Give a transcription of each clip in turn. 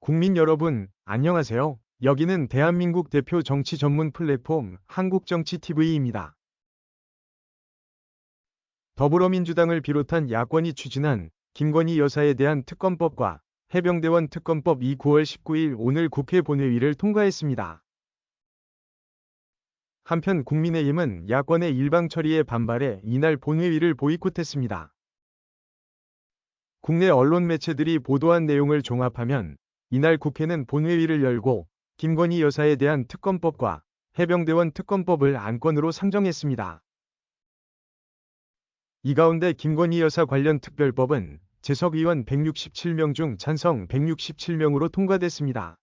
국민 여러분, 안녕하세요. 여기는 대한민국 대표 정치 전문 플랫폼 한국정치TV입니다. 더불어민주당을 비롯한 야권이 추진한 김건희 여사에 대한 특검법과 해병대원 특검법이 9월 19일 오늘 국회 본회의를 통과했습니다. 한편 국민의힘은 야권의 일방 처리에 반발해 이날 본회의를 보이콧했습니다. 국내 언론 매체들이 보도한 내용을 종합하면 이날 국회는 본회의를 열고 김건희 여사에 대한 특검법과 해병대원 특검법을 안건으로 상정했습니다. 이 가운데 김건희 여사 관련 특별법은 재석 의원 167명 중 찬성 167명으로 통과됐습니다.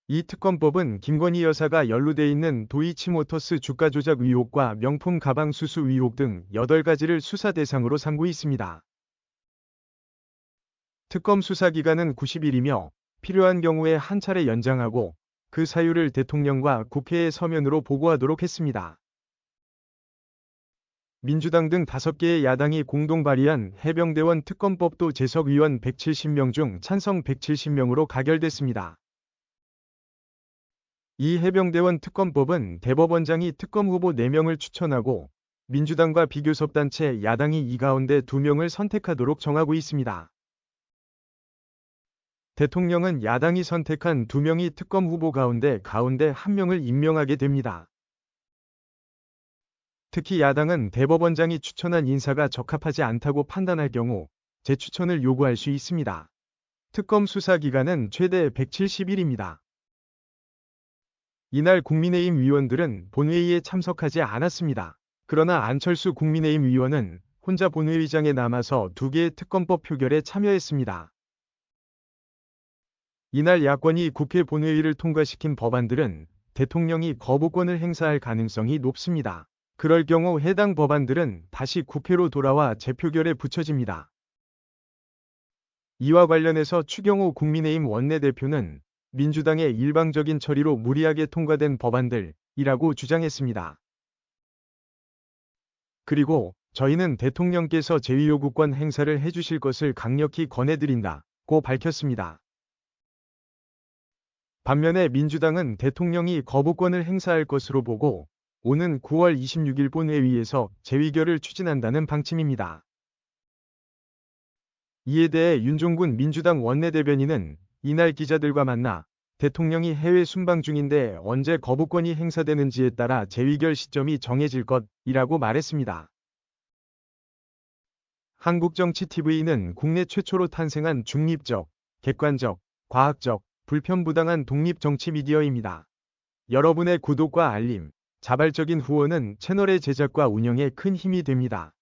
이 특검법은 김건희 여사가 연루돼 있는 도이치모터스 주가 조작 의혹과 명품 가방 수수 의혹 등 8가지를 수사 대상으로 삼고 있습니다. 특검 수사 기간은 90일이며 필요한 경우에 한 차례 연장하고 그 사유를 대통령과 국회에 서면으로 보고하도록 했습니다. 민주당 등 5개의 야당이 공동 발의한 해병대원 특검법도 재석 의원 170명 중 찬성 170명으로 가결됐습니다. 이 해병대원 특검법은 대법원장이 특검 후보 4명을 추천하고 민주당과 비교섭단체 야당이 이 가운데 2명을 선택하도록 정하고 있습니다. 대통령은 야당이 선택한 2명이 특검 후보 가운데 1명을 임명하게 됩니다. 특히 야당은 대법원장이 추천한 인사가 적합하지 않다고 판단할 경우 재추천을 요구할 수 있습니다. 특검 수사 기간은 최대 170일입니다. 이날 국민의힘 의원들은 본회의에 참석하지 않았습니다. 그러나 안철수 국민의힘 의원은 혼자 본회의장에 남아서 2개의 특검법 표결에 참여했습니다. 이날 야권이 국회 본회의를 통과시킨 법안들은 대통령이 거부권을 행사할 가능성이 높습니다. 그럴 경우 해당 법안들은 다시 국회로 돌아와 재표결에 붙여집니다. 이와 관련해서 추경호 국민의힘 원내대표는 민주당의 일방적인 처리로 무리하게 통과된 법안들이라고 주장했습니다. 그리고 저희는 대통령께서 제2요구권 행사를 해주실 것을 강력히 권해드린다고 밝혔습니다. 반면에 민주당은 대통령이 거부권을 행사할 것으로 보고 오는 9월 26일 본회의에서 재의결을 추진한다는 방침입니다. 이에 대해 윤종군 민주당 원내대변인은 이날 기자들과 만나 대통령이 해외 순방 중인데 언제 거부권이 행사되는지에 따라 재의결 시점이 정해질 것이라고 말했습니다. 한국정치TV는 국내 최초로 탄생한 중립적, 객관적, 과학적, 불편부당한 독립정치 미디어입니다. 여러분의 구독과 알림, 자발적인 후원은 채널의 제작과 운영에 큰 힘이 됩니다.